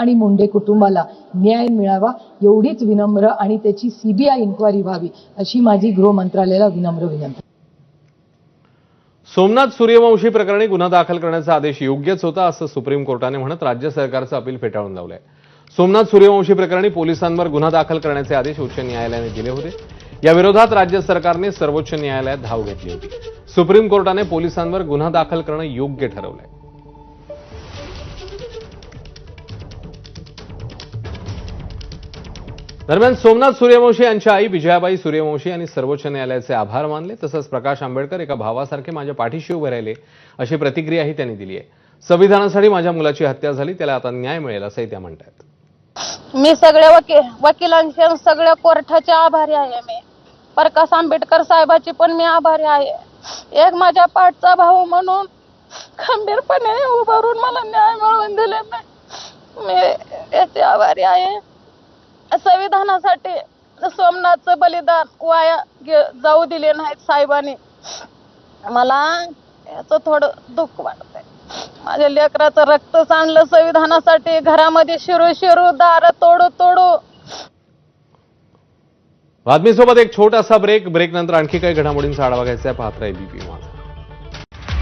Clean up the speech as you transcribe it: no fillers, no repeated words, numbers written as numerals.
आणि मुंडे कुटुंबाला न्याय मिळावा एवढीच विनम्र आणि त्याची सीबीआय इन्क्वायरी व्हावी अशी माझी गृह मंत्रालयाला विनम्र विनंती। सोमनाथ सूर्यवंशी प्रकरणी गुन्हा दाखल करण्याचा आदेश योग्यच होता असं सुप्रीम कोर्टाने म्हणत राज्य सरकारचं अपील फेटाळून लावलंय। सोमनाथ सूर्यवंशी प्रकरणी पोलिसांवर गुन्हा दाखल करण्याचे आदेश उच्च न्यायालयाने दिले होते। या विरोधात राज्य सरकारने सर्वोच्च न्यायालयात धाव घेतली होती। सुप्रीम कोर्टाने पोलिसांवर गुन्हा दाखल करणं योग्य ठरवलंय। दरम्यान सोमनाथ सूर्यवंशी यांच्या आई विजयाबाई सूर्यवंशी यांनी सर्वोच्च न्यायालयाचे आभार मानले। तसंच प्रकाश आंबेडकर एका भावासारखे माझ्या पाठीशी उभे राहिले अशी प्रतिक्रियाही त्यांनी दिली आहे। संविधानासाठी माझ्या मुलाची हत्या झाली, त्याला आता न्याय मिळेल असंही त्या म्हणतात। मी सगळ्या वकिलांचे सगळ्या कोर्टाचे आभारी आहे। मी प्रकाश आंबेडकर साहेबाची पण मी आभारी आहे। एक माझ्या पाठचा भाऊ म्हणून खंबीरपणे उभं राहून मला न्याय मिळवून दिले, मी याचे आभारी आहे। संविधानासाठी सोमनाथचं बलिदान वाया जाऊ दिले नाहीत साहेबांनी, मला याचं थोडं दुःख वाटतंय। माझ्या लेकराचं रक्त सांडलं संविधानासाठी, घरामध्ये शिरू दार तोडू। बातमीसोबत एक छोटासा ब्रेक नंतर आणखी काही घडामोडींचा आढावा घ्यायचा आहे। पाहत राहा एबीपी माझा।